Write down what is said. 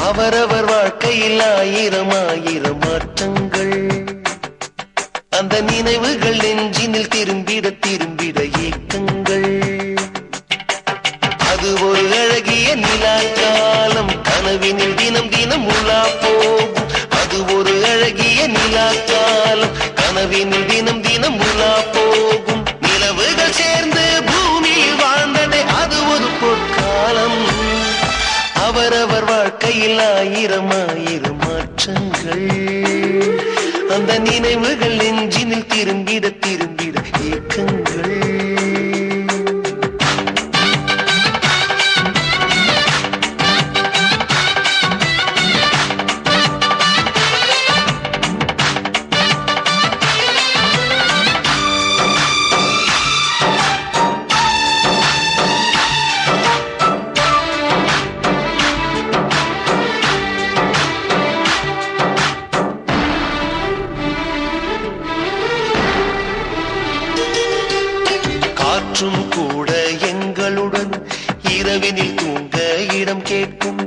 அவரவர் வாழ்க்கையில் ஆயிரம் ஆயிரம் மாற்றங்கள், அந்த நினைவுகள் நெஞ்சினில் திரும்பிட திரும்பிட ஏக்கங்கள். அது ஒரு அழகிய நிலா காலம், கனவினில் தினம் தினம் உலா போகும். அது ஒரு அழகிய நிலா காலம், கனவினில் தினம் தினம் உலா போகும். நிலவுகள் சேர்ந்து பூமியில் வாழ்ந்ததே அது ஒரு பொற்காலம். அவரவர் வாழ்க்கையில் ஆயிரம் ஆயிரம் மாற்றங்கள், அந்த நினைவுகள் நெஞ்சினில் திரும்பிட திரும்பிட ஏக்கங்கள். காற்றும் கூட எங்களுடன் இரவினில் தூங்க இடம் கேட்கும்.